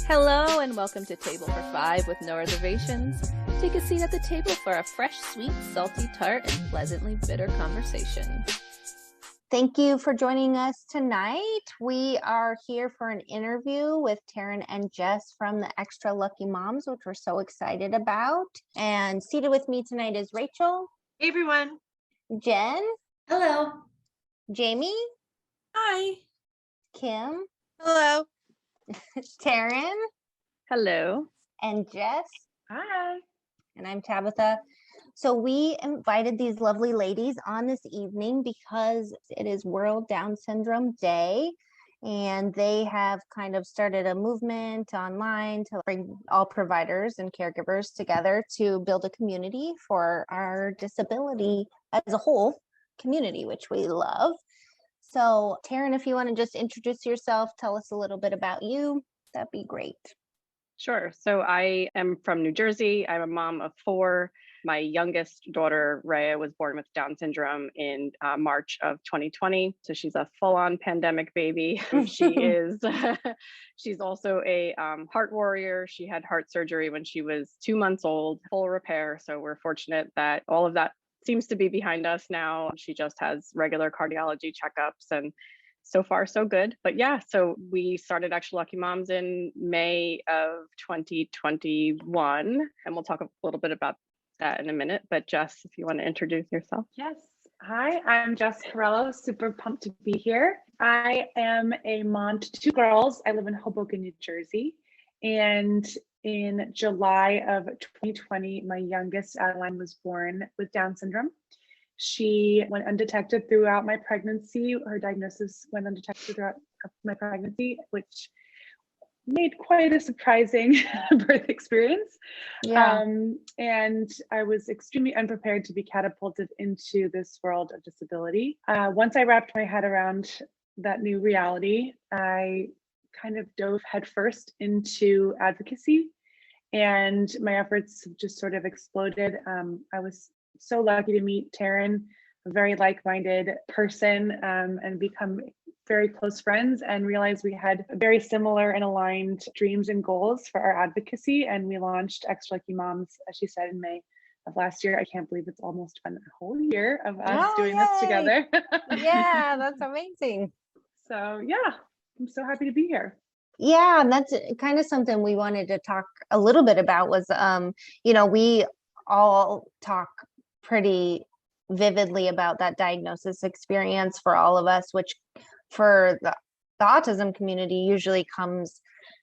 Hello and welcome to Table for Five with No Reservations. Take a seat at the table for a fresh, sweet, salty, tart, and pleasantly bitter conversation. Thank you for joining us tonight. We are here for an interview with Taryn and Jess from the Extra Lucky Moms, which we're so excited about. And seated with me tonight is Rachel. Hey everyone. Jen. Hello. Jamie. Hi. Kim. Hello. Taryn. Hello. And Jess. Hi. And I'm Tabitha. So we invited these lovely ladies on this evening because it is World Down Syndrome Day, and they have kind of started a movement online to bring all providers and caregivers together to build a community for our disability as a whole community, which we love. So Taryn, if you want to just introduce yourself, tell us a little bit about you, that'd be great. Sure. So I am from New Jersey. I'm a mom of four. My youngest daughter, Rhea, was born with Down syndrome in March of 2020. So she's a full-on pandemic baby. She's also a heart warrior. She had heart surgery when she was 2 months old, full repair. So we're fortunate that all of that seems to be behind us now. She just has regular cardiology checkups, and so far so good. But yeah, so we started Extra Lucky Moms in May of 2021, and we'll talk a little bit about that in a minute. But Jess, if you want to introduce yourself. Yes. Hi, I'm Jess Quarello. Super pumped to be here. I am a mom to two girls. I live in Hoboken, New Jersey. And in July of 2020, my youngest, Adeline, was born with Down syndrome. She went undetected throughout my pregnancy. Her diagnosis went undetected throughout my pregnancy, which made quite a surprising birth experience. Yeah. And I was extremely unprepared to be catapulted into this world of disability. Once I wrapped my head around that new reality, I kind of dove headfirst into advocacy, and my efforts just sort of exploded. I was so lucky to meet Taryn, a very like-minded person, and become very close friends, and realized we had very similar and aligned dreams and goals for our advocacy. And we launched Extra Lucky Moms, as she said, in May of last year. I can't believe it's almost been a whole year of us doing this together. Yeah, that's amazing. So yeah, I'm so happy to be here. Yeah, and that's kind of something we wanted to talk a little bit about was, we all talk pretty vividly about that diagnosis experience for all of us, which for the autism community usually comes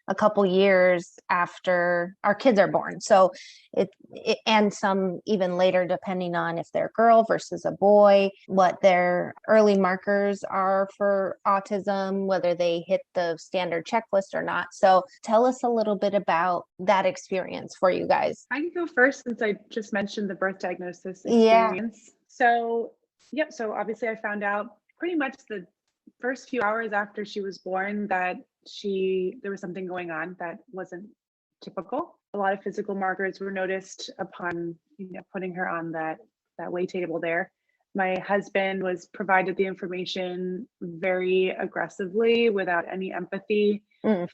a couple years after our kids are born. So it and some even later, depending on if they're a girl versus a boy, what their early markers are for autism, whether they hit the standard checklist or not. So tell us a little bit about that experience for you guys. I can go first since I just mentioned the birth diagnosis experience. Yeah. So obviously I found out pretty much the first few hours after she was born that there was something going on that wasn't typical. A lot of physical markers were noticed upon putting her on that weigh table there. My husband was provided the information very aggressively without any empathy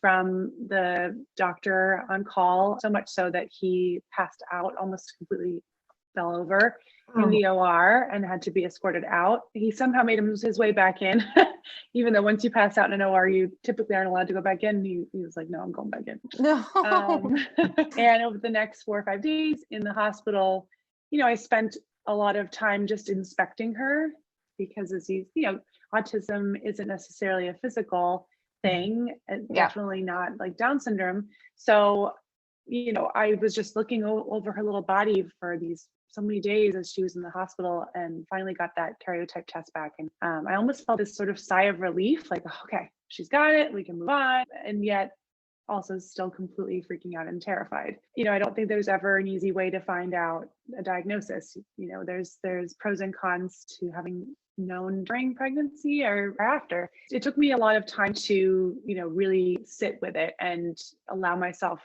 from the doctor on call, so much so that he passed out, almost completely fell over in the OR and had to be escorted out. He somehow made his way back in, even though once you pass out in an OR, you typically aren't allowed to go back in. He was like, no, I'm going back in. No. And over the next 4 or 5 days in the hospital, I spent a lot of time just inspecting her, because as autism isn't necessarily a physical thing, definitely not like Down syndrome. So, I was just looking over her little body for so many days as she was in the hospital, and finally got that karyotype test back. And I almost felt this sort of sigh of relief, like, okay, she's got it, we can move on. And yet also still completely freaking out and terrified. I don't think there's ever an easy way to find out a diagnosis. There's pros and cons to having known during pregnancy or after. It took me a lot of time to, really sit with it and allow myself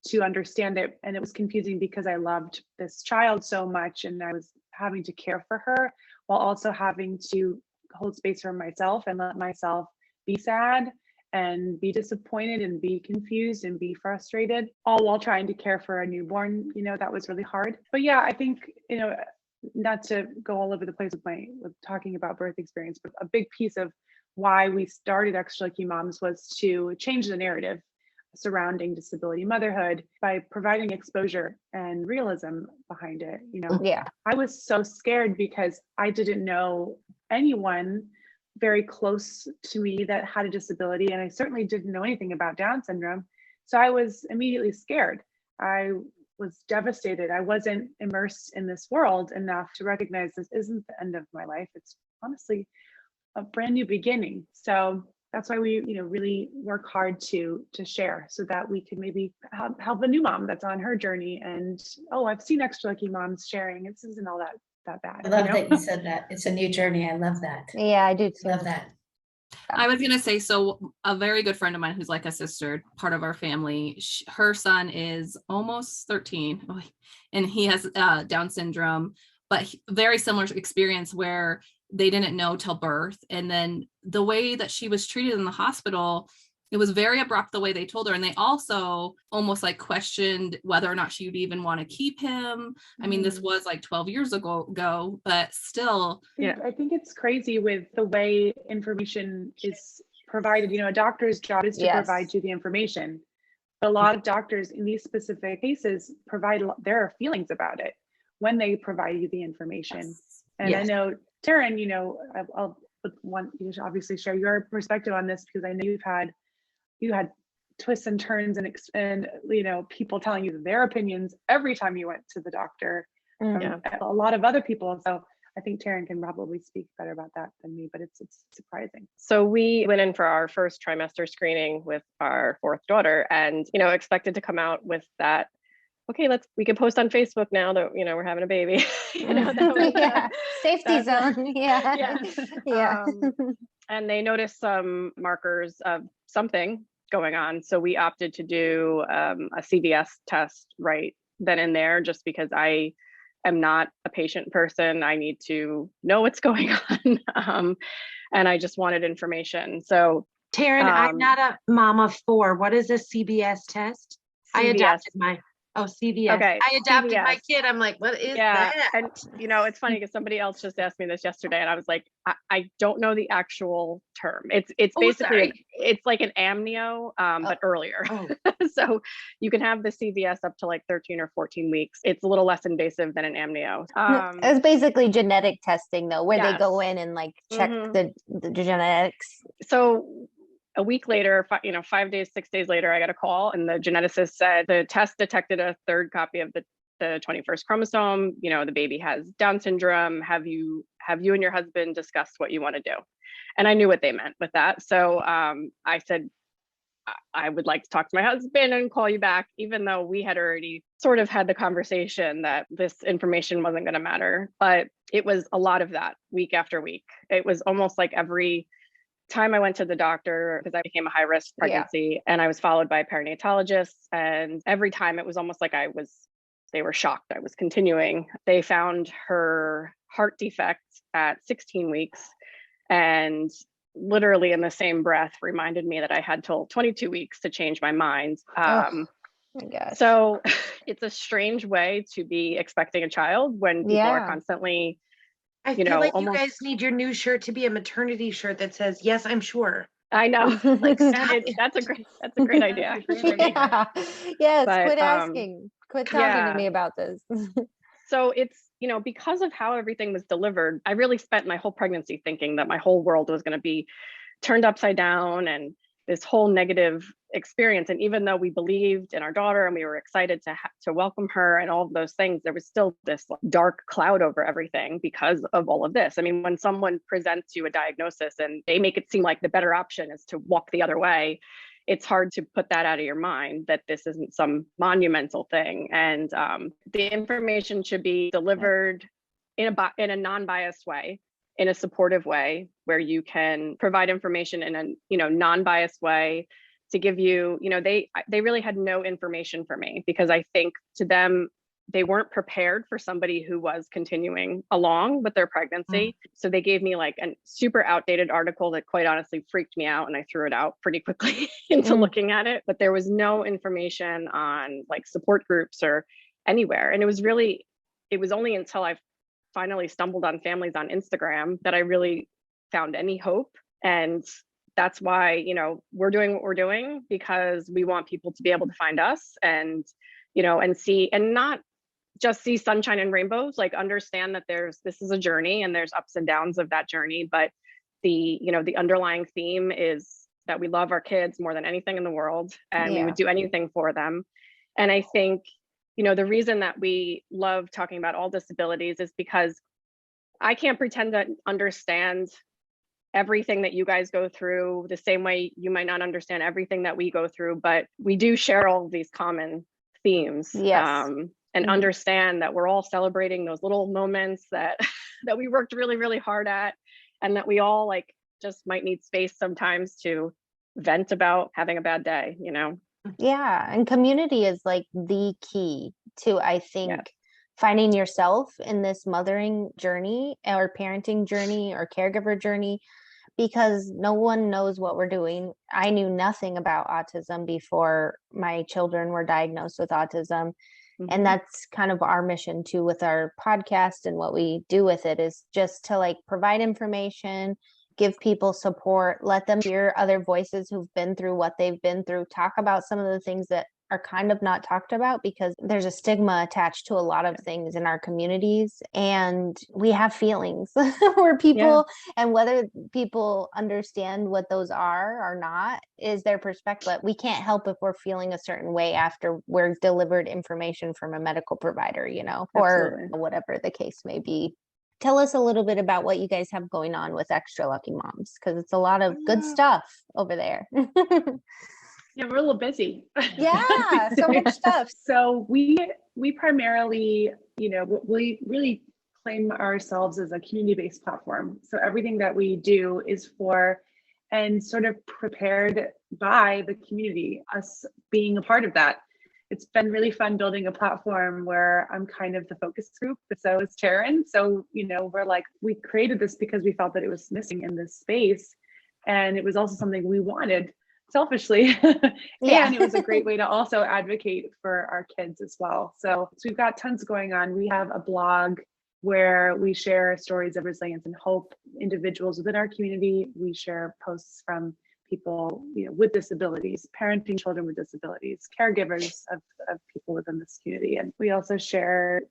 to understand it. And it was confusing because I loved this child so much, and I was having to care for her while also having to hold space for myself and let myself be sad and be disappointed and be confused and be frustrated, all while trying to care for a newborn. That was really hard. But yeah, I think, not to go all over the place with talking about birth experience, but a big piece of why we started Extra Lucky Moms was to change the narrative surrounding disability motherhood by providing exposure and realism behind it. Yeah. I was so scared because I didn't know anyone very close to me that had a disability, and I certainly didn't know anything about Down syndrome. So I was immediately scared. I was devastated. I wasn't immersed in this world enough to recognize this isn't the end of my life. It's honestly a brand new beginning. So that's why we, really work hard to share, so that we can maybe help a new mom that's on her journey. And I've seen Extra Lucky Moms sharing. This isn't all that bad. I love that you said that. It's a new journey. I love that. Yeah, I do too. Love that. I was gonna say, so a very good friend of mine who's like a sister, part of our family, her son is almost 13, and he has Down syndrome, but very similar experience where they didn't know till birth. And then the way that she was treated in the hospital, it was very abrupt the way they told her. And they also almost like questioned whether or not she would even want to keep him. I mean, this was like 12 years ago, but still. Yeah, I think it's crazy with the way information is provided. A doctor's job is to provide you the information. But a lot of doctors in these specific cases provide their feelings about it when they provide you the information. And I know, Taryn, I'll want you to obviously share your perspective on this, because I know you had twists and turns and people telling you their opinions every time you went to the doctor. A lot of other people. So I think Taryn can probably speak better about that than me, but it's surprising. So we went in for our first trimester screening with our fourth daughter, and expected to come out with that. Okay, we can post on Facebook now that we're having a baby. Safety zone. Yeah. And they noticed some markers of something going on, so we opted to do a CVS test right then and there, just because I am not a patient person. I need to know what's going on, and I just wanted information. So, Taryn, I'm not a mom of four. What is a CVS test? CVS. I adopted my. CVS. Okay, I adopted CVS. my kid. I'm like, what is that? And it's funny because somebody else just asked me this yesterday, and I was like, I don't know the actual term. It's basically it's like an amnio, but earlier. So you can have the CVS up to like 13 or 14 weeks. It's a little less invasive than an amnio. It's basically genetic testing, though, where they go in and like check the genetics. So a week later, 5 days, 6 days later, I got a call, and the geneticist said the test detected a third copy of the 21st chromosome. The baby has Down syndrome. Have you and your husband discussed what you want to do? And I knew what they meant with that. So I said, I would like to talk to my husband and call you back, even though we had already sort of had the conversation that this information wasn't going to matter. But it was a lot of that week after week. It was almost like every time I went to the doctor, because I became a high risk pregnancy, and I was followed by a perinatologist. And every time it was almost like they were shocked I was continuing. They found her heart defect at 16 weeks, and literally in the same breath reminded me that I had till 22 weeks to change my mind. My gosh. So it's a strange way to be expecting a child when people are constantly, I feel like you guys need your new shirt to be a maternity shirt that says, "Yes, I'm sure." I know. Like, that's a great idea. Yes, quit asking. Quit talking to me about this. So it's, because of how everything was delivered, I really spent my whole pregnancy thinking that my whole world was going to be turned upside down and this whole negative experience. And even though we believed in our daughter and we were excited to welcome her and all of those things, there was still this dark cloud over everything because of all of this. I mean, when someone presents you a diagnosis and they make it seem like the better option is to walk the other way, it's hard to put that out of your mind that this isn't some monumental thing. And the information should be delivered in a non-biased way, in a supportive way, where you can provide information in a non-biased way to give you, they really had no information for me, because I think to them they weren't prepared for somebody who was continuing along with their pregnancy. So they gave me like a super outdated article that quite honestly freaked me out, and I threw it out pretty quickly into looking at it. But there was no information on like support groups or anywhere. And it was only until I finally stumbled on families on Instagram that I really found any hope. And that's why, you know, we're doing what we're doing, because we want people to be able to find us and, you know, and see, and not just see sunshine and rainbows, like understand that this is a journey and there's ups and downs of that journey. But the, you know, the underlying theme is that we love our kids more than anything in the world, and we would do anything for them. And I think, you know, the reason that we love talking about all disabilities is because I can't pretend to understand everything that you guys go through the same way you might not understand everything that we go through, but we do share all of these common themes. Yes. And understand that we're all celebrating those little moments that that we worked really, really hard at, and that we all like just might need space sometimes to vent about having a bad day, you know? Yeah. And community is like the key to, I think, finding yourself in this mothering journey or parenting journey or caregiver journey, because no one knows what we're doing. I knew nothing about autism before my children were diagnosed with autism. And that's kind of our mission too with our podcast, and what we do with it is just to like provide information, give people support, let them hear other voices who've been through what they've been through, talk about some of the things that are kind of not talked about, because there's a stigma attached to a lot of things in our communities, and we have feelings where people, and whether people understand what those are or not is their perspective. But we can't help if we're feeling a certain way after we're delivered information from a medical provider, you know, or whatever the case may be. Tell us a little bit about what you guys have going on with Extra Lucky Moms, because it's a lot of good stuff over there. Yeah, we're a little busy. Yeah, so much stuff. So we primarily, you know, we really claim ourselves as a community-based platform. So everything that we do is for and sort of prepared by the community, us being a part of that. It's been really fun building a platform where I'm kind of the focus group, but so is Taryn. So, you know, we created this because we felt that it was missing in this space. And it was also something we wanted selfishly. And it was a great way to also advocate for our kids as well. So we've got tons going on. We have a blog where we share stories of resilience and hope, individuals within our community. We share posts from people, you know, with disabilities, parenting children with disabilities, caregivers of people within this community. And we also share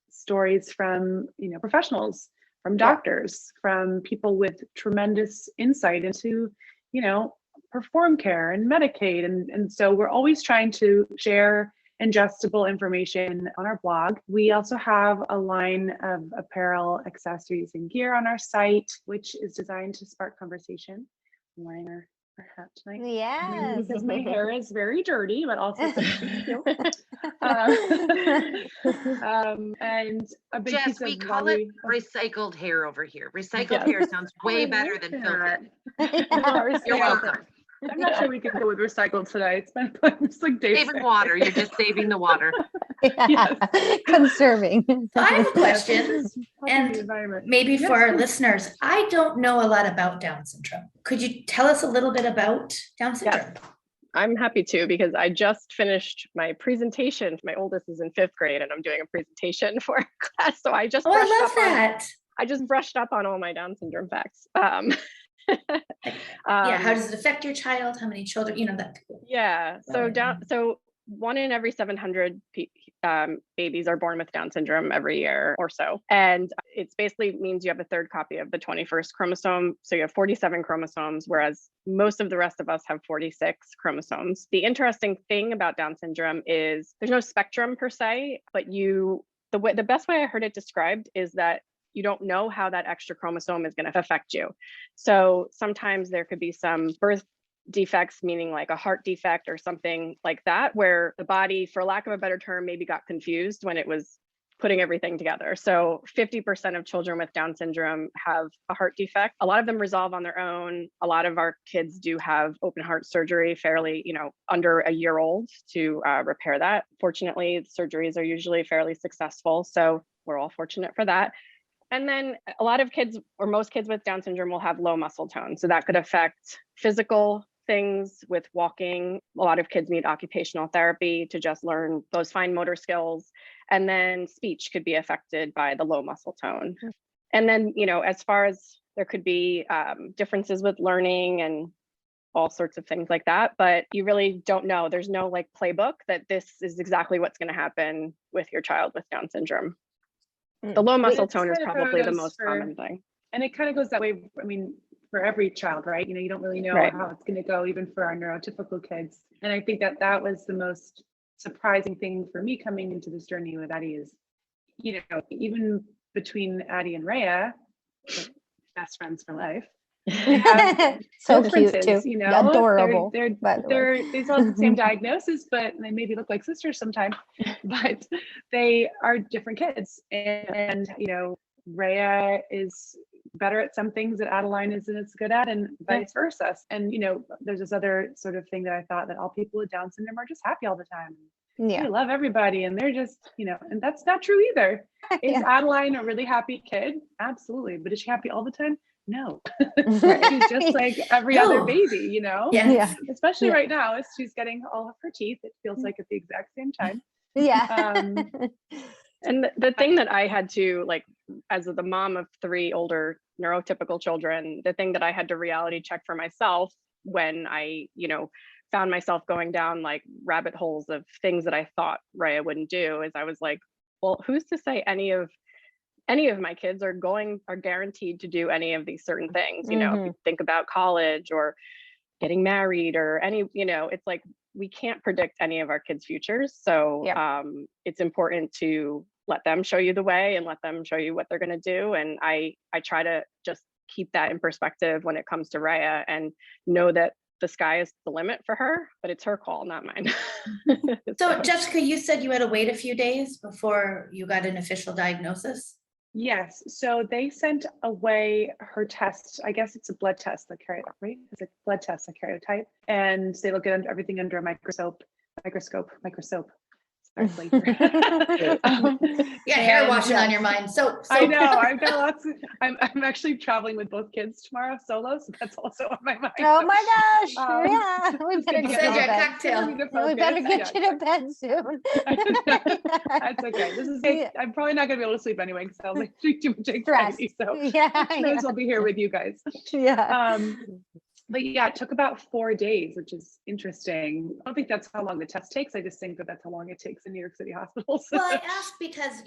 stories from, you know, professionals, from doctors, from people with tremendous insight into, you know, perform care and Medicaid. And so we're always trying to share ingestible information on our blog. We also have a line of apparel, accessories, and gear on our site, which is designed to spark conversation. I'm wearing our hat tonight. Yeah. Because my hair is very dirty, but also thank you. And a big Jess, piece of we call it recycled hair over here. Recycled hair sounds way better than filtered. You're welcome. I'm not sure we can go with recycled today. It's been it's like days. Saving water. You're just saving the water. Conserving. I have a question, and maybe for our listeners, I don't know a lot about Down syndrome. Could you tell us a little bit about Down syndrome? Yes, I'm happy to, because I just finished my presentation. My oldest is in 5th grade, and I'm doing a presentation for a class. So I just I love that. I just brushed up on all my Down syndrome facts. How does it affect your child? How many children? You know that. Yeah. So 1 in every 700 babies are born with Down syndrome every year or so, and it basically means you have a 3rd copy of the 21st chromosome. So you have 47 chromosomes, whereas most of the rest of us have 46 chromosomes. The interesting thing about Down syndrome is there's no spectrum per se, but the best way I heard it described is that you don't know how that extra chromosome is going to affect you. So sometimes there could be some birth defects, meaning like a heart defect or something like that, where the body, for lack of a better term, maybe got confused when it was putting everything together. So 50% of children with Down syndrome have a heart defect. A lot of them resolve on their own. A lot of our kids do have open heart surgery fairly, under a year old to repair that. Fortunately, surgeries are usually fairly successful. So we're all fortunate for that. And then a lot of kids, or most kids with Down syndrome, will have low muscle tone. So that could affect physical things with walking. A lot of kids need occupational therapy to just learn those fine motor skills. And then speech could be affected by the low muscle tone. And then, as far as there could be differences with learning and all sorts of things like that, but you really don't know. There's no like playbook that this is exactly what's going to happen with your child with Down syndrome. The low muscle tone is probably the most common thing. And it kind of goes that way, for every child, right? You don't really know how it's going to go, even for our neurotypical kids. And I think that was the most surprising thing for me coming into this journey with Addie is, even between Addie and Rhea, best friends for life. So cute too. Adorable. They still have the same diagnosis, but they maybe look like sisters sometimes. But they are different kids, and Rhea is better at some things that Adeline isn't as good at, and vice versa. And there's this other sort of thing that I thought that all people with Down syndrome are just happy all the time. They love everybody, and they're just and that's not true either. Is Adeline a really happy kid? Absolutely. But is she happy all the time? No. She's just like every other baby, especially right now as she's getting all of her teeth. It feels like at the exact same time. And the thing that I had to, like, as the mom of 3 older neurotypical children, the thing that I had to reality check for myself when I, found myself going down like rabbit holes of things that I thought Rhea wouldn't do, is I was like, well, who's to say any of my kids are guaranteed to do any of these certain things? If you think about college or getting married or any, it's like, we can't predict any of our kids' futures. So it's important to let them show you the way and let them show you what they're going to do. And I try to just keep that in perspective when it comes to Rhea, and know that the sky is the limit for her, but it's her call, not mine. So Jessica, you said you had to wait a few days before you got an official diagnosis? Yes. So they sent away her test. I guess it's a blood test, the karyotype, right? It's a blood test, a karyotype. And they look at everything under a microscope. Hair washing on your mind. So I know I've got lots of, I'm actually traveling with both kids tomorrow solo, so that's also on my mind. Oh my gosh. We better get you a cocktail. We better get you to bed soon. That's okay. I'm probably not gonna be able to sleep anyway because I'll like too much anxiety. So I'll be here with you guys. But it took about 4 days, which is interesting. I don't think that's how long the test takes. I just think that that's how long it takes in New York City hospitals. Well, I asked because,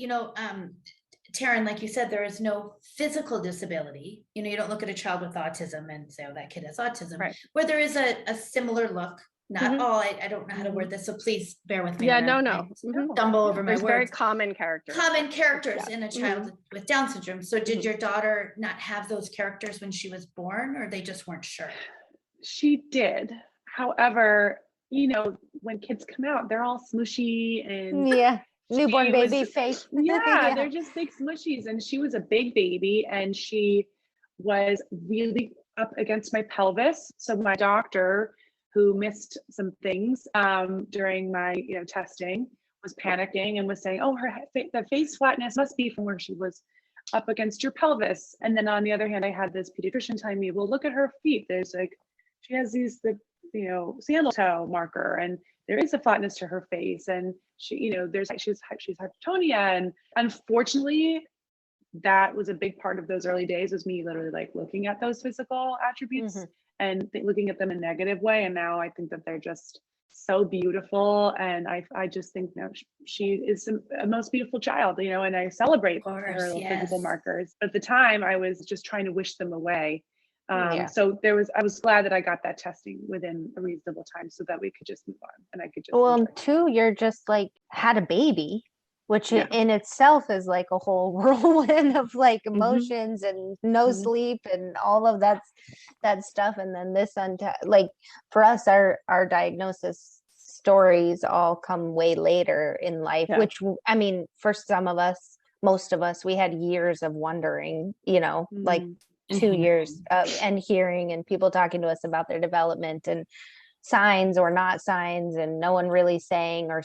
Taryn, like you said, there is no physical disability. You don't look at a child with autism and say, oh, that kid has autism, where there is a similar look. Not I don't know how to word this, so please bear with me. No. Stumble over my words. Very common characters. Common characters in a child with Down syndrome. So did your daughter not have those characters when she was born, or they just weren't sure? She did. However, when kids come out, they're all smushy and newborn baby face. They're just big smushies. And she was a big baby, and she was really up against my pelvis. So my doctor, who missed some things during my testing, was panicking and was saying, oh, the face flatness must be from where she was up against your pelvis. And then on the other hand, I had this pediatrician telling me, well, look at her feet. There's she has these sandal toe marker, and there is a flatness to her face, and she's hypotonia. And unfortunately, that was a big part of those early days, was me literally like looking at those physical attributes and looking at them in a negative way. And now I think that they're just so beautiful. And I just think she is the most beautiful child, and I celebrate her physical markers. But at the time I was just trying to wish them away. So I was glad that I got that testing within a reasonable time so that we could just move on and I could just. Well, too, you're just like had a baby, which in itself is like a whole whirlwind of like emotions and no sleep and all of that stuff. And then this like for us, our diagnosis stories all come way later in life, which, I mean, for some of us, most of us, we had years of wondering, like 2 years and hearing and people talking to us about their development and signs or not signs, and no one really saying, or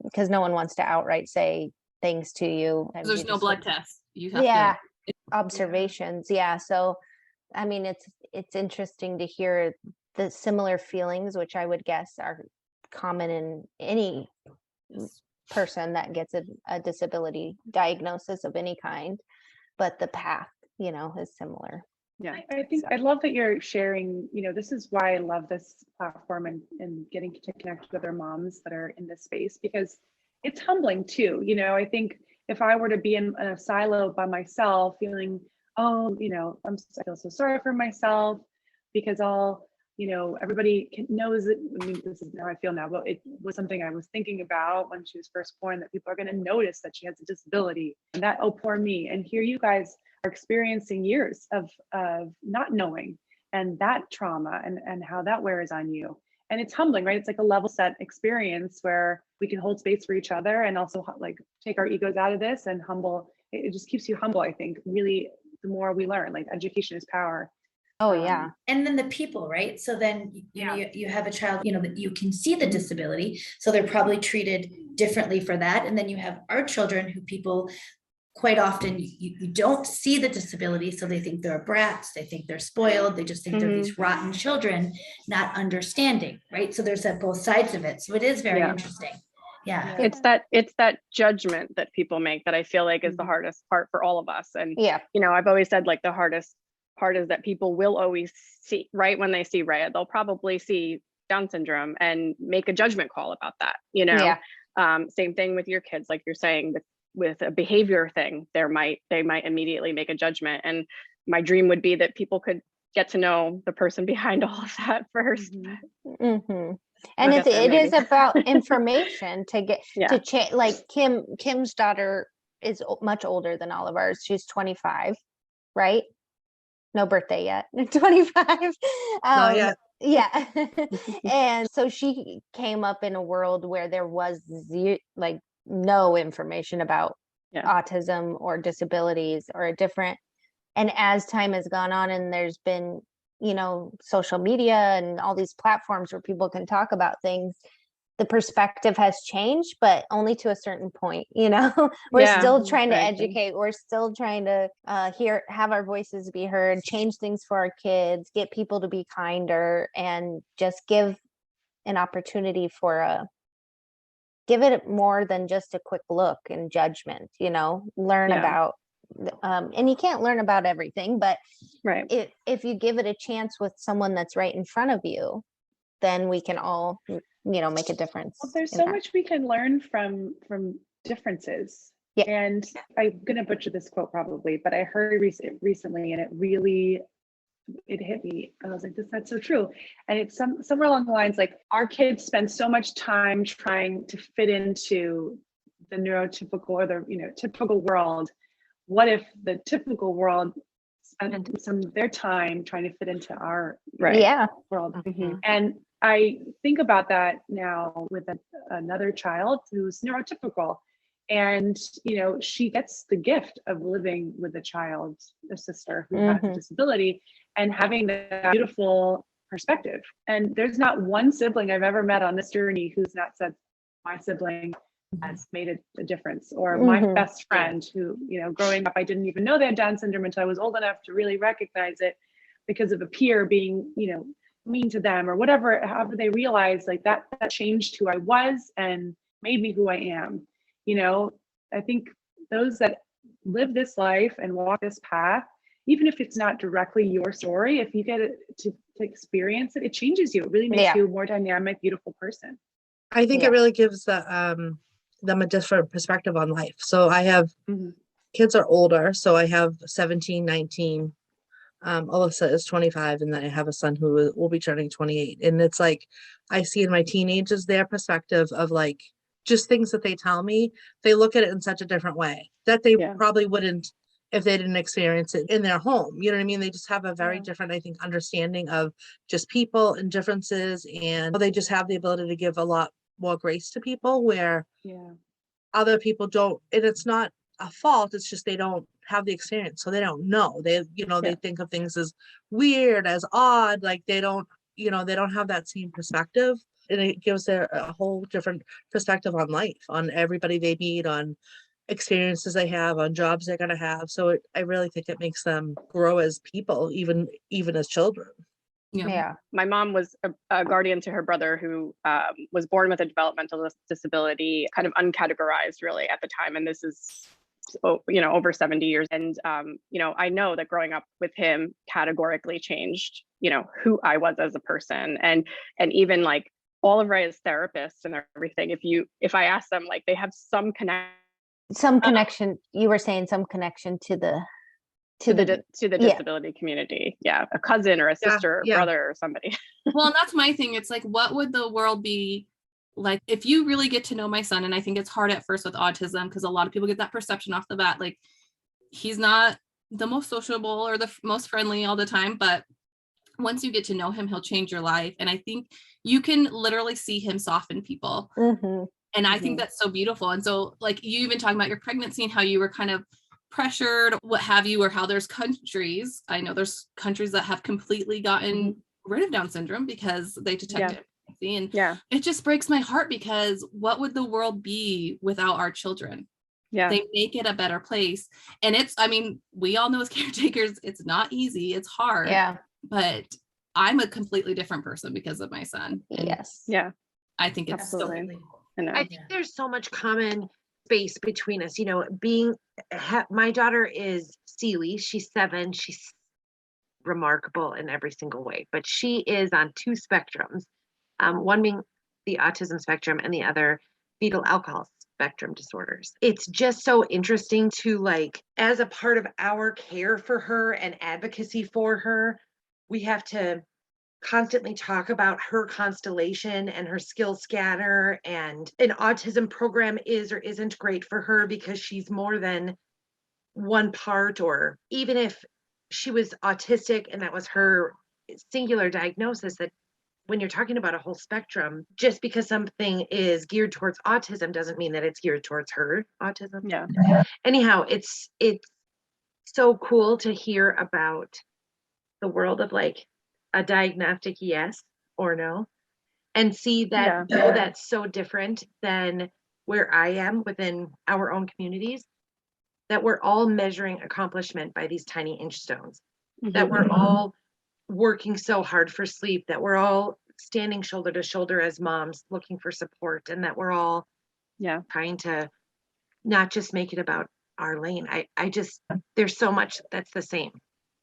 because no one wants to outright say things to you. There's no blood test. You have to observations. Yeah. So, I mean, it's interesting to hear the similar feelings, which I would guess are common in any person that gets a disability diagnosis of any kind, but the path, is similar. Yeah, I think I love that you're sharing, this is why I love this platform and getting to connect with other moms that are in this space, because it's humbling too. I think if I were to be in a silo by myself feeling, I feel so sorry for myself because everybody knows it. I mean, this is how I feel now, but it was something I was thinking about when she was first born, that people are going to notice that she has a disability, and that, oh, poor me. And here you guys are experiencing years of not knowing, and that trauma and how that wears on you. And it's humbling, right? It's like a level set experience where we can hold space for each other and also like take our egos out of this and humble. It just keeps you humble, I think. Really, the more we learn, like education is power. Oh yeah. And then the people, right? So then you have a child, that you can see the disability, so they're probably treated differently for that. And then you have our children who people quite often you don't see the disability, so they think they're brats, they think they're spoiled, they just think they're these rotten children, not understanding, right? So there's both sides of it. So it is very interesting. Yeah. It's that judgment that people make that I feel like is the hardest part for all of us. And I've always said, like, the hardest part is that people will always see, right, when they see Rhea, they'll probably see Down syndrome and make a judgment call about that. Same thing with your kids, like you're saying, with a behavior thing, they might immediately make a judgment. And my dream would be that people could get to know the person behind all of that first. And it is about information to get to change. Like Kim's daughter is much older than all of ours. She's 25, right? No birthday yet. 25. Not yet. Yeah. And so she came up in a world where there was no information about autism or disabilities or and as time has gone on and there's been, social media and all these platforms where people can talk about things, the perspective has changed, but only to a certain point. We're still trying to educate. We're still trying to have our voices be heard, change things for our kids, get people to be kinder, and just give an opportunity for give it more than just a quick look and judgment, learn about, and you can't learn about everything, but if you give it a chance with someone that's right in front of you, then we can all, make a difference. Well, there's so much we can learn from differences. Yeah. And I'm going to butcher this quote probably, but I heard recently and it hit me. I was like, that's so true. And it's somewhere along the lines, like, our kids spend so much time trying to fit into the neurotypical or the, typical world. What if the typical world spent some of their time trying to fit into our world? And I think about that now with another child who's neurotypical. And, she gets the gift of living with a sister who has a disability and having that beautiful perspective. And there's not one sibling I've ever met on this journey who's not said, my sibling has made a difference, or my best friend who, growing up, I didn't even know they had Down syndrome until I was old enough to really recognize it because of a peer being, mean to them or whatever, however they realized, like, that changed who I was and made me who I am. I think those that live this life and walk this path, even if it's not directly your story, if you get it to experience it, it changes you. It really makes you a more dynamic, beautiful person. I think it really gives them a different perspective on life. So I have kids are older. So I have 17, 19. Alyssa is 25, and then I have a son who will be turning 28. And it's like, I see in my teenagers, their perspective of like, just things that they tell me, they look at it in such a different way that they probably wouldn't if they didn't experience it in their home. You know what I mean? They just have a very different, I think, understanding of just people and differences, and they just have the ability to give a lot more grace to people where Yeah. other people don't, and it's not a fault, it's just they don't have the experience, so they don't know. They, you know, they think of things as weird, as odd, like they don't, you know, they don't have that same perspective. And it gives a whole different perspective on life, on everybody they meet, on experiences they have, on jobs they're gonna have. So I really think it makes them grow as people, even as children. Yeah. My mom was a guardian to her brother who was born with a developmental disability, kind of uncategorized really at the time. And this is, you know, over 70 years. And, you know, I know that growing up with him categorically changed, you know, who I was as a person. And even like all of Raya's therapists and everything, if I ask them, like they have some connection, you were saying some connection to the disability community. Yeah. A cousin or a sister or brother or somebody. Well, and that's my thing. It's like, what would the world be like if you really get to know my son? And I think it's hard at first with autism because a lot of people get that perception off the bat. Like he's not the most sociable or the most friendly all the time, but once you get to know him, he'll change your life. And I think you can literally see him soften people. Mm-hmm. And I think that's so beautiful. And so like you even talking about your pregnancy and how you were kind of pressured, what have you, or how there's countries, I know there's countries that have completely gotten rid of Down syndrome because they detect it. And it just breaks my heart because what would the world be without our children? They make it a better place. And it's, I mean, we all know as caretakers, it's not easy, it's hard. But I'm a completely different person because of my son. Yes. Yeah. I think it's absolutely. I think there's so much common space between us, you know, my daughter is Sealy, she's 7, she's remarkable in every single way, but she is on 2 spectrums, one being the autism spectrum and the other fetal alcohol spectrum disorders. It's just so interesting to, like, as a part of our care for her and advocacy for her, we have to constantly talk about her constellation and her skill scatter, and an autism program is or isn't great for her because she's more than one part, or even if she was autistic and that was her singular diagnosis, that when you're talking about a whole spectrum, just because something is geared towards autism doesn't mean that it's geared towards her autism. Anyhow, it's so cool to hear about the world of like a diagnostic yes or no, and see that that's so different than where I am within our own communities, that we're all measuring accomplishment by these tiny inch stones, that we're all working so hard for sleep, that we're all standing shoulder to shoulder as moms looking for support, and that we're all trying to not just make it about our lane. I just, there's so much that's the same.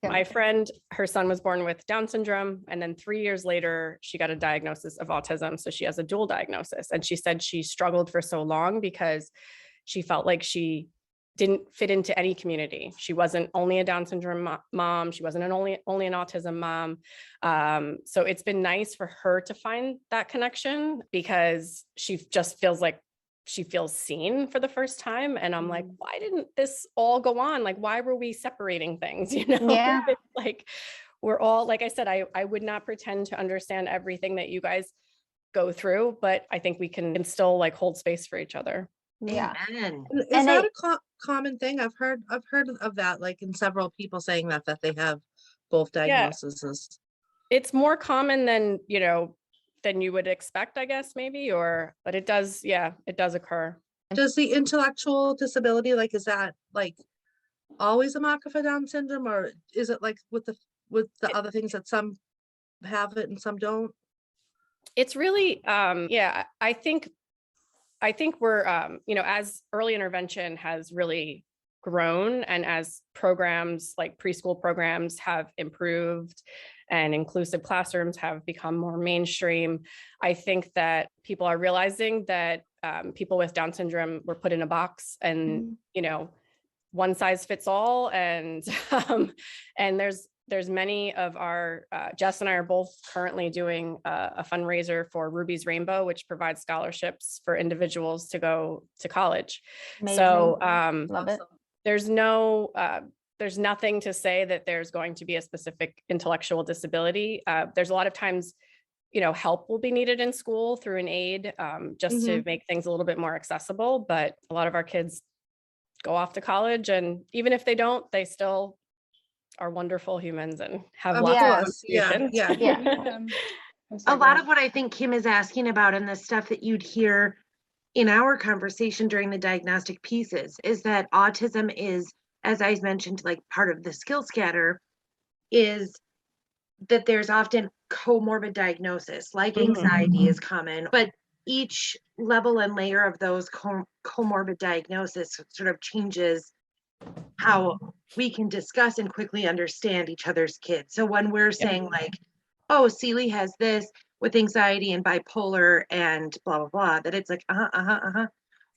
My friend, her son was born with Down syndrome, and then 3 years later, she got a diagnosis of autism. So she has a dual diagnosis. And she said she struggled for so long because she felt like she didn't fit into any community. She wasn't only a Down syndrome mom. She wasn't only an autism mom. So it's been nice for her to find that connection because she just feels like she feels seen for the first time. And I'm like, why didn't this all go on? Like, why were we separating things? You know, like we're all, like I said, I would not pretend to understand everything that you guys go through, but I think we can still like hold space for each other. Amen. Is that a common thing? I've heard of that, like in several people saying that they have both diagnoses. It's more common than, you know, than you would expect, I guess, maybe, but it does, it does occur. Does the intellectual disability, like, is that like always a marker for Down syndrome, or is it like with the other things that some have it and some don't? It's really, I think we're, you know, as early intervention has really grown, and as programs like preschool programs have improved and inclusive classrooms have become more mainstream, I think that people are realizing that people with Down syndrome were put in a box, and you know, one size fits all, and and there's many of our Jess and I are both currently doing a fundraiser for Ruby's Rainbow, which provides scholarships for individuals to go to college. Amazing. So love it. There's nothing to say that there's going to be a specific intellectual disability. There's a lot of times, help will be needed in school through an aide, just to make things a little bit more accessible. But a lot of our kids go off to college, and even if they don't, they still are wonderful humans and have lots of contributions. Yeah. A lot of what I think Kim is asking about and the stuff that you'd hear in our conversation during the diagnostic pieces is that autism is, as I mentioned, like part of the skill scatter, is that there's often comorbid diagnosis, like anxiety is common, but each level and layer of those comorbid diagnosis sort of changes how we can discuss and quickly understand each other's kids. So when we're saying like, oh, Celie has this with anxiety and bipolar and blah, blah, blah, that it's like, Okay.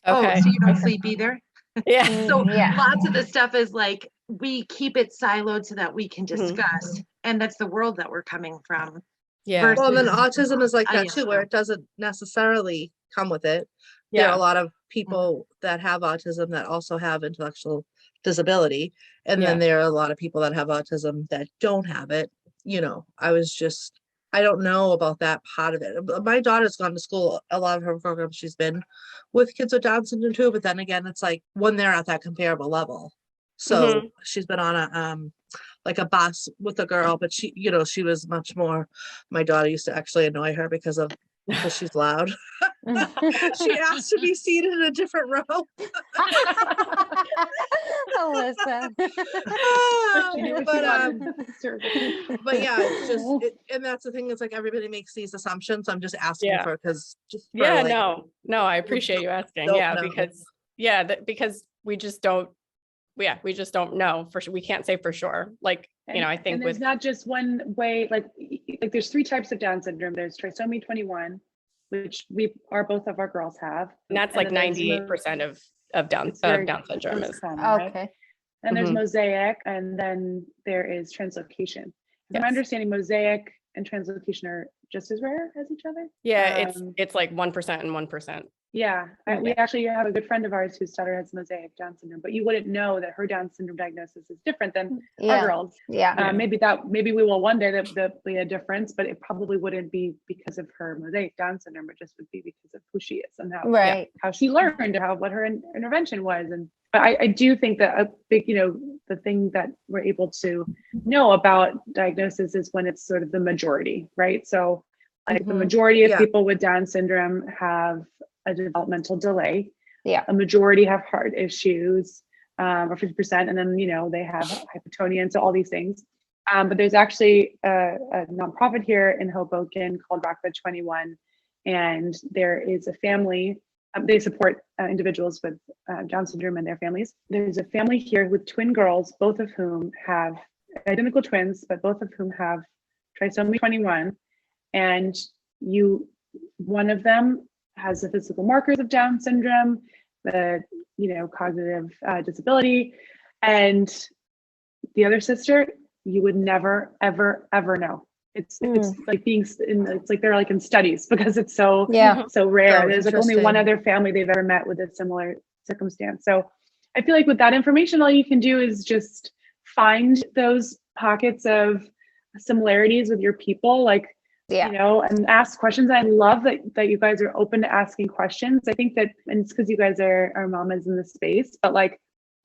Oh, so you don't sleep either? Yeah. So lots of the stuff is like, we keep it siloed so that we can discuss. And that's the world that we're coming from. Yeah. Well, and then autism is like that too, where it doesn't necessarily come with it. There are a lot of people that have autism that also have intellectual disability. And then there are a lot of people that have autism that don't have it. I don't know about that part of it. My daughter's gone to school, a lot of her programs, she's been with kids with Down syndrome too, but then again, it's like when they're at that comparable level. So she's been on a bus with a girl, but she was much more, my daughter used to actually annoy her because she's loud. She asked to be seated in a different row. Alyssa. But yeah, it's just, and that's the thing, is like everybody makes these assumptions. I'm just asking no, I appreciate you asking. Because we just don't know for sure. We can't say for sure. I think and there's not just one way, like there's 3 types of Down syndrome. There's trisomy 21, which both of our girls have. And that's like 98% of Down syndrome is common, okay. Right? And there's mosaic, and then there is translocation. My understanding, mosaic and translocation are just as rare as each other. Yeah, it's like 1% and 1%. Yeah, we actually have a good friend of ours whose daughter has mosaic Down syndrome, but you wouldn't know that her Down syndrome diagnosis is different than our girls. Yeah. Maybe we will one day that be a difference, but it probably wouldn't be because of her mosaic Down syndrome. It just would be because of who she is and how she learned, what her intervention was. But I do think that a big, the thing that we're able to know about diagnosis is when it's sort of the majority, right? So like the majority of people with Down syndrome have a developmental delay. Yeah. A majority have heart issues, or 50%, and then they have hypotonia, and so all these things. But there's actually a nonprofit here in Hoboken called Rockbed 21, and there is a family. They support individuals with Down syndrome and their families. There's a family here with twin girls, both of whom have identical twins, but both of whom have trisomy 21, and one of them has the physical markers of Down syndrome, the cognitive disability, and the other sister, you would never ever know. It's like it's like they're like in studies because it's so rare. There's like only one other family they've ever met with a similar circumstance. So I feel like with that information, all you can do is just find those pockets of similarities with your people, and ask questions. I love that you guys are open to asking questions. I think that, and it's because you guys are mamas in this space, but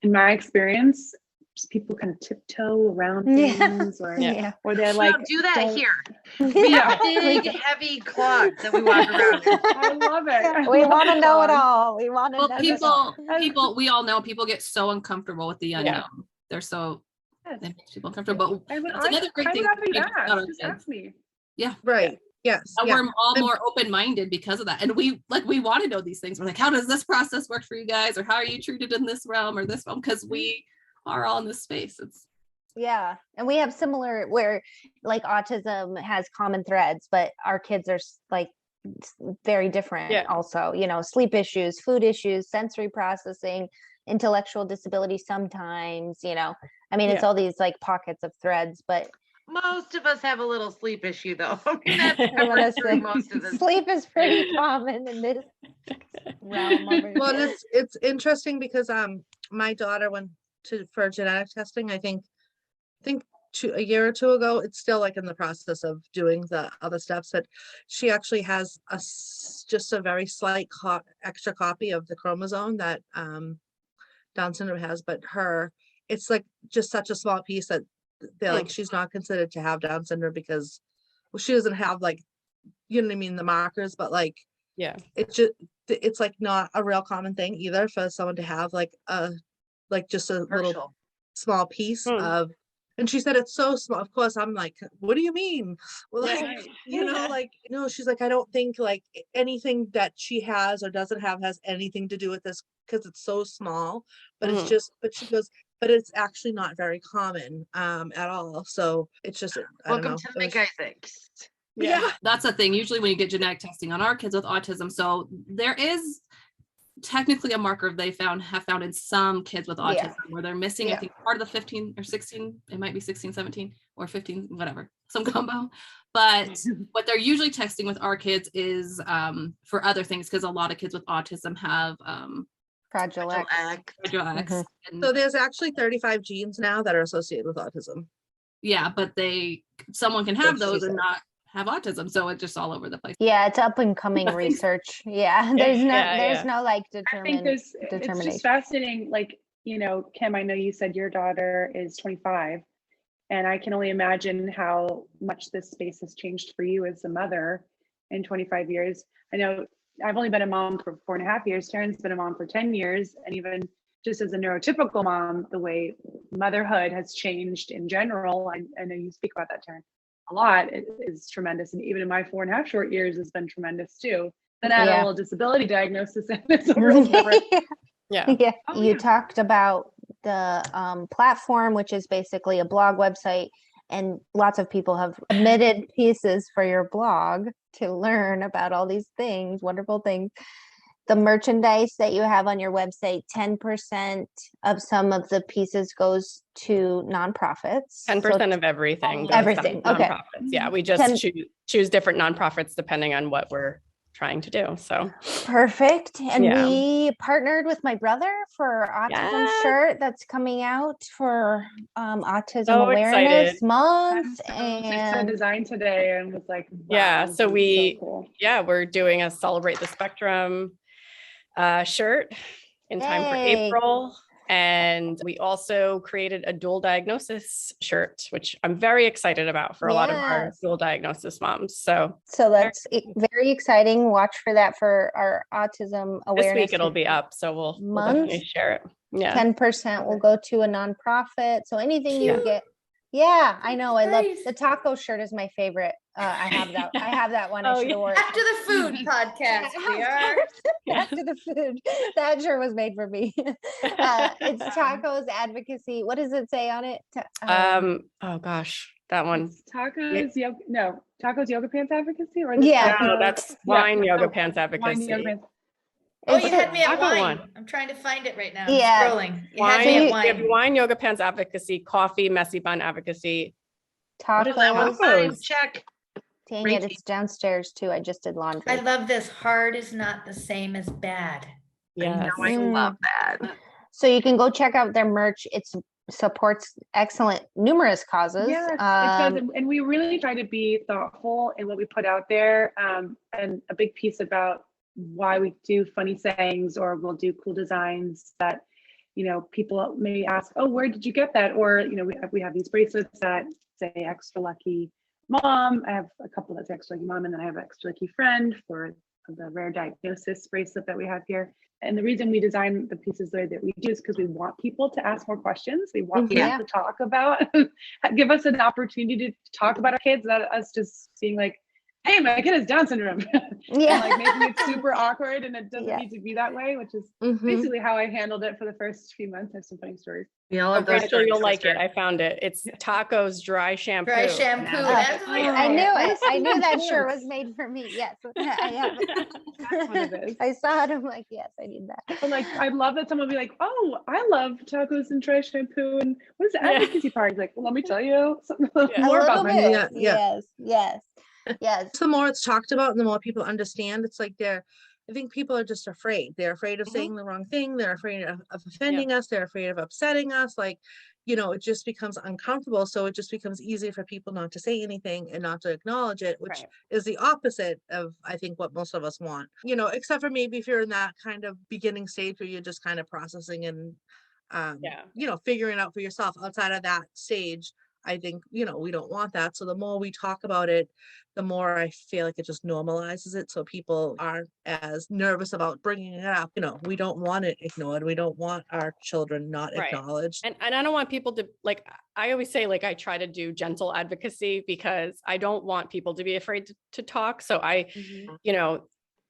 in my experience, just people kind of tiptoe around things, or they're like, don't do that here. We have big, heavy clogs that we walk around in. I love it. We want to know it all. We want to know. People, we all know people get so uncomfortable with the unknown. They're so it makes people uncomfortable. But that's another great thing. Just ask me. Yeah. Right. Yes. We're all more open-minded because of that. And we want to know these things. We're like, how does this process work for you guys? Or how are you treated in this realm or this realm? Because we are all in this space. And we have similar, where autism has common threads, but our kids are very different also, sleep issues, food issues, sensory processing, intellectual disability sometimes, it's all these pockets of threads, but most of us have a little sleep issue though. That's most of the sleep is pretty common in this realm. Well, it's interesting because my daughter went for genetic testing, I think a year or two ago. It's still like in the process of doing the other steps, but she actually has just a very slight extra copy of the chromosome that Down syndrome has, but it's like just such a small piece that they're like, she's not considered to have Down syndrome because, well, she doesn't have like, you know what I mean, the markers, but like, Yeah. It's like not a real common thing either for someone to have like just a little small piece of, and she said it's so small. Of course, I'm like, what do you mean? Well, like, you know, like, no, she's like, I don't think like anything that she has or doesn't have has anything to do with this because it's so small, but it's just, but she goes, but it's actually not very common at all. So it's just, I don't know. Welcome to the Isaacs. Yeah, that's the thing. Usually when you get genetic testing on our kids with autism, so there is technically a marker they have found in some kids with autism where they're missing, I think part of the 15 or 16, it might be 16, 17 or 15, whatever, some combo. But what they're usually testing with our kids is for other things, because a lot of kids with autism have Fragile X. X. So there's actually 35 genes now that are associated with autism. Yeah, but someone can have those and not have autism, so it's just all over the place. Yeah, it's up and coming research. Yeah, there's no like determination. It's just fascinating. Like, you know, Kim, I know you said your daughter is 25, and I can only imagine how much this space has changed for you as a mother in 25 years. I know I've only been a mom for 4.5 years. Taryn's been a mom for 10 years, and even just as a neurotypical mom, the way motherhood has changed in general. I know you speak about that, Taryn, a lot. It is tremendous, and even in my 4.5 short years has been tremendous too. Then add a little disability diagnosis and it's a real different. You talked about the platform, which is basically a blog website, and lots of people have submitted pieces for your blog to learn about all these things, wonderful things. The merchandise that you have on your website, 10% of some of the pieces goes to nonprofits. 10% of everything. Everything. Okay. Nonprofits. Yeah, we just choose different nonprofits depending on what we're trying to do. So perfect. And we partnered with my brother for autism shirt that's coming out for Autism Awareness Month. And I saw design today and was like, wow, so we're doing a Celebrate the Spectrum shirt in time for April. And we also created a dual diagnosis shirt, which I'm very excited about for a lot of our dual diagnosis moms. So that's very exciting. Watch for that for our Autism Awareness. This week it'll be up, so we'll definitely share it. Yeah, 10% will go to a nonprofit. So anything you get. Yeah, I know. I love the taco shirt is my favorite. I have that. I have that one. I should have worn. After the food podcast, we are. After the food. That shirt was made for me. It's tacos advocacy. What does it say on it? Oh gosh, that one. Tacos yoga pants advocacy, or no, that's wine yoga pants advocacy. Wine yoga pants. Oh, you had me at wine. I'm trying to find it right now. I'm scrolling. You had me at wine. Wine, yoga pants advocacy, coffee, messy bun advocacy. Tacos. Check. Dang it, it's downstairs too. I just did laundry. I love this. Hard is not the same as bad. Yeah, I love that. So you can go check out their merch. It supports numerous causes. Yes, it does. And we really try to be thoughtful in what we put out there. And a big piece about why we do funny sayings or we'll do cool designs that, you know, people may ask, oh, where did you get that? Or, you know, we have these bracelets that say extra lucky mom. I have a couple that's extra lucky mom, and then I have extra lucky friend for the rare diagnosis bracelet that we have here. And the reason we design the pieces the way that we do is because we want people to ask more questions. We want people to talk about, give us an opportunity to talk about our kids, not us just being like, hey, my kid has Down syndrome. And like making it super awkward, and it doesn't need to be that way, which is basically how I handled it for the first few months. I have some funny stories. I'm sure you'll like it. I found it. It's Tacos dry shampoo. Dry shampoo. I knew it. I knew that shirt was made for me. Yes, I have it. That's what it is. I saw it. I'm like, yes, I need that. But like, I love that someone will be like, oh, I love tacos and dry shampoo. And what is the advocacy part? He's like, well, let me tell you something more about my Yes. The more it's talked about and the more people understand, it's like I think people are just afraid. They're afraid of saying the wrong thing. They're afraid of offending us. They're afraid of upsetting us. Like, it just becomes uncomfortable. So it just becomes easier for people not to say anything and not to acknowledge it, which is the opposite of, I think, what most of us want, except for maybe if you're in that kind of beginning stage where you're just kind of processing and, figuring out for yourself. Outside of that stage, I think, we don't want that. So the more we talk about it, the more I feel like it just normalizes it. So people aren't as nervous about bringing it up. We don't want it ignored. We don't want our children not acknowledged. And I don't want people to, like, I always say, like, I try to do gentle advocacy because I don't want people to be afraid to talk. So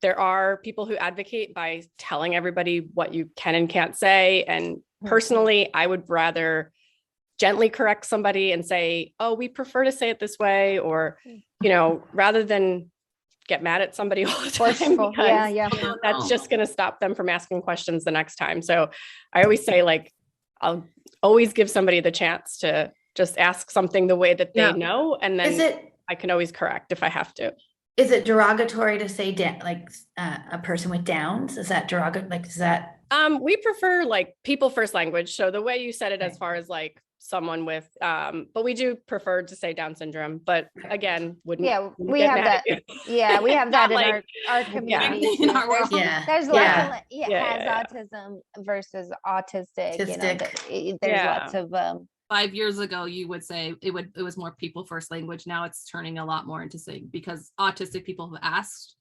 there are people who advocate by telling everybody what you can and can't say. And personally, I would rather gently correct somebody and say, oh, we prefer to say it this way, or, rather than get mad at somebody all the time. That's just going to stop them from asking questions the next time. So I always say, like, I'll always give somebody the chance to just ask something the way that they know. And then I can always correct if I have to. Is it derogatory to say a person with Downs? Is that derogatory? Like, is that? We prefer like people first language. So the way you said it, as far as like someone with, but we do prefer to say Down syndrome. But again, we have that. Yeah, we have that in our community. In our world. There's lots of autism versus autistic. There's lots of 5 years ago, you would say it was more people first language. Now it's turning a lot more into saying, because autistic people have asked.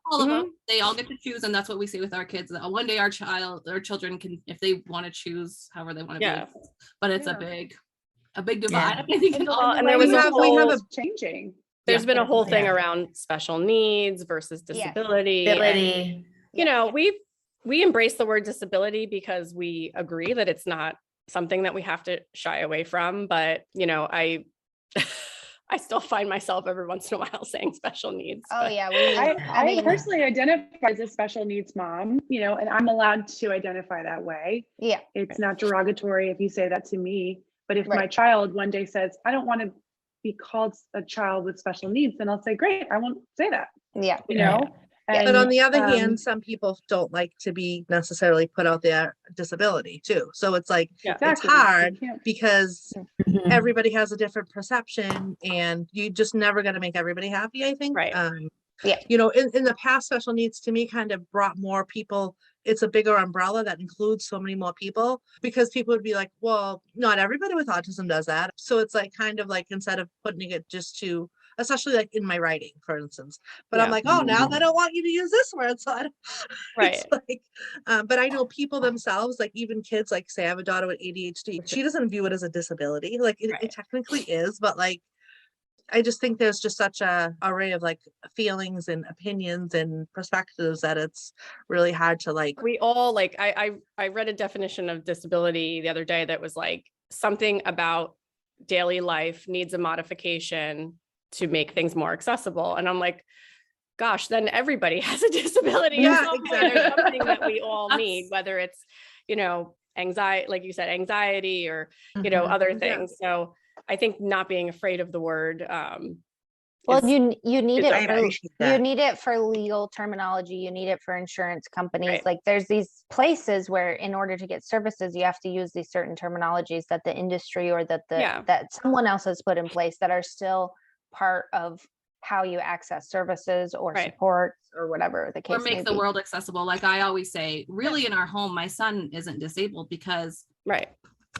All of them, they all get to choose, and that's what we say with our kids. That one day our children can, if they want to choose however they want to be. But it's a big divide. I think. And there was we have a changing. There's been a whole thing around special needs versus disability. And, we embrace the word disability because we agree that it's not something that we have to shy away from. But, I still find myself every once in a while saying special needs. I personally identify as a special needs mom, and I'm allowed to identify that way. It's not derogatory if you say that to me. But if my child one day says, I don't want to be called a child with special needs, then I'll say, great, I won't say that. But on the other hand, some people don't like to be necessarily put out their disability too. So it's like, it's hard because everybody has a different perception, and you just never going to make everybody happy, I think. In the past, special needs to me kind of brought more people. It's a bigger umbrella that includes so many more people, because people would be like, well, not everybody with autism does that. So it's like, kind of like, instead of putting it just to, especially like in my writing, for instance, but I'm like, oh, now they don't want you to use this word. So it's like, but I know people themselves, like even kids, like say I have a daughter with ADHD, she doesn't view it as a disability. Like it technically is, but like, I just think there's just such a array of like feelings and opinions and perspectives that it's really hard to like. We all like, I read a definition of disability the other day that was like something about daily life needs a modification to make things more accessible. And I'm like, gosh, then everybody has a disability. Exactly. There's something that we all need, whether it's, anxiety, like you said, anxiety or, other things. So I think not being afraid of the word. You need it for legal terminology. You need it for insurance companies. Like there's these places where in order to get services, you have to use these certain terminologies that the industry or that someone else has put in place that are still part of how you access services or support or whatever the case or make the world accessible. Like I always say, really in our home, my son isn't disabled because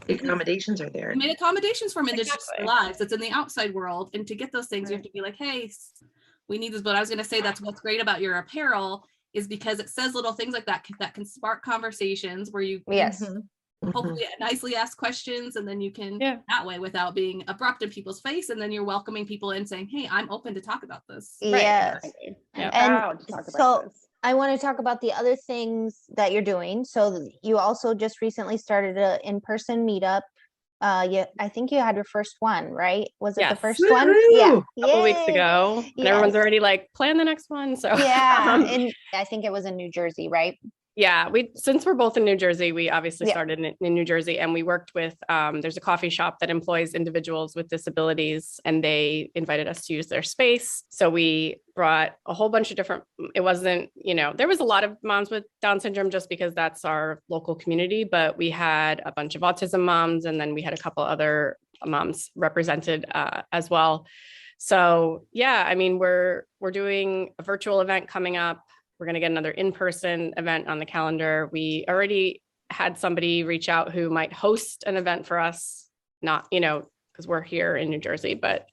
the accommodations are there. We made accommodations for him in their lives. It's in the outside world. And to get those things, you have to be like, hey, we need this. But I was going to say, that's what's great about your apparel is because it says little things like that can spark conversations where you hopefully nicely ask questions, and then you can that way without being abrupt in people's face, and then you're welcoming people in saying, hey, I'm open to talk about this. And so I want to talk about the other things that you're doing. So you also just recently started an in-person meetup. I think you had your first one, right? Was it the first one? A couple weeks ago. And everyone's already like, plan the next one. So and I think it was in New Jersey, right? Yeah, since we're both in New Jersey, we obviously started in New Jersey, and we worked with, there's a coffee shop that employs individuals with disabilities, and they invited us to use their space. So we brought a whole bunch of different, it wasn't, there was a lot of moms with Down syndrome just because that's our local community, but we had a bunch of autism moms, and then we had a couple other moms represented as well. So yeah, I mean, we're doing a virtual event coming up. We're going to get another in-person event on the calendar. We already had somebody reach out who might host an event for us, not, because we're here in New Jersey, but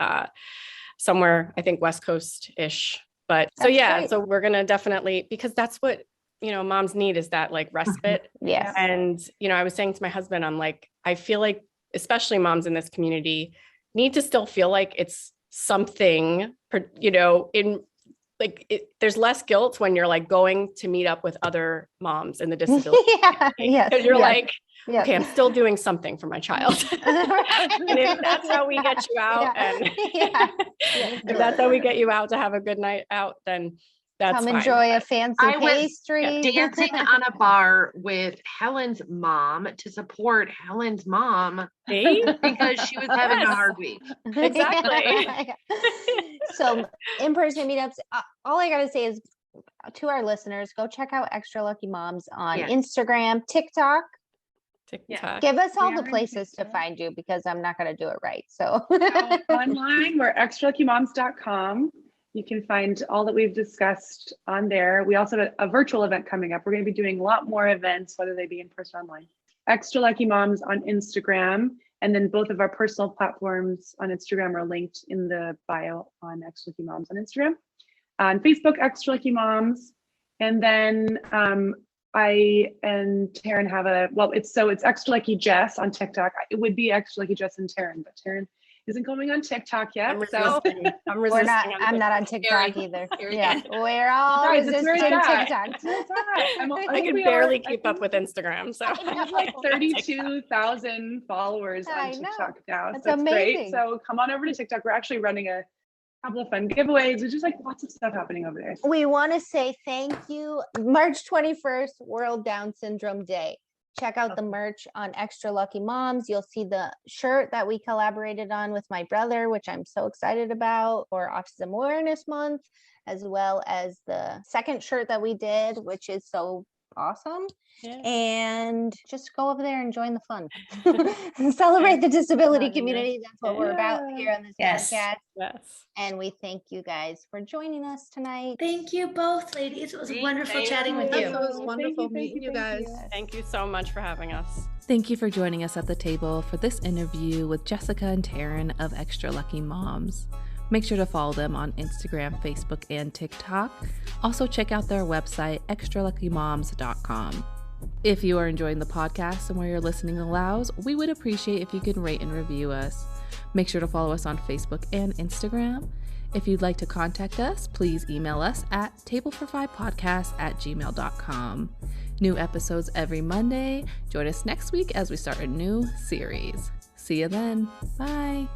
somewhere, I think West Coast-ish. But so, yeah, great. So we're going to definitely, because that's what, moms need, is that like respite. Yes. And, I was saying to my husband, I'm like, I feel like, especially moms in this community, need to still feel like it's something, there's less guilt when you're like going to meet up with other moms in the disability. Yes. You're like, okay, I'm still doing something for my child. And if that's how we get you out, and if that's how we get you out to have a good night out, then that's come fine. Enjoy a fancy pastry. Dancing on a bar with Helen's mom to support Helen's mom because she was having a hard week. Exactly. So in-person meetups, all I gotta say is to our listeners, go check out Extra Lucky Moms on Instagram, TikTok. Give us all the places to find you, because I'm not going to do it right. So online, we're extraluckymoms.com. You can find all that we've discussed on there. We also have a virtual event coming up. We're going to be doing a lot more events, whether they be in person or online. Extra Lucky Moms on Instagram, and then both of our personal platforms on Instagram are linked in the bio on Extra Lucky Moms on Instagram. On Facebook, Extra Lucky Moms, and then I and Taryn have it's Extra Lucky Jess on TikTok. It would be Extra Lucky Jess and Taryn, but Taryn isn't coming on TikTok yet. I'm resisting. I'm not on TikTok either. Yeah, we're all resisting TikTok. I can barely keep up with Instagram. So I have like 32,000 followers on TikTok now. That's amazing. Great. So come on over to TikTok. We're actually running a couple of fun giveaways. There's just like lots of stuff happening over there. We want to say thank you. March 21st, World Down Syndrome Day. Check out the merch on Extra Lucky Moms. You'll see the shirt that we collaborated on with my brother, which I'm so excited about, for Autism Awareness Month, as well as the second shirt that we did, which is so awesome. Yeah. And just go over there and join the fun. Celebrate the disability community. That's what we're about here on this podcast. Yes. And we thank you guys for joining us tonight. Thank you both, ladies. It was wonderful chatting with you. It was wonderful meeting you guys. Thank you so much for having us. Thank you for joining us at the table for this interview with Jessica and Taryn of Extra Lucky Moms. Make sure to follow them on Instagram, Facebook, and TikTok. Also, check out their website, extraluckymoms.com. If you are enjoying the podcast and where you're listening allows, we would appreciate if you could rate and review us. Make sure to follow us on Facebook and Instagram. If you'd like to contact us, please email us at tablefor5podcast@gmail.com. New episodes every Monday. Join us next week as we start a new series. See you then. Bye.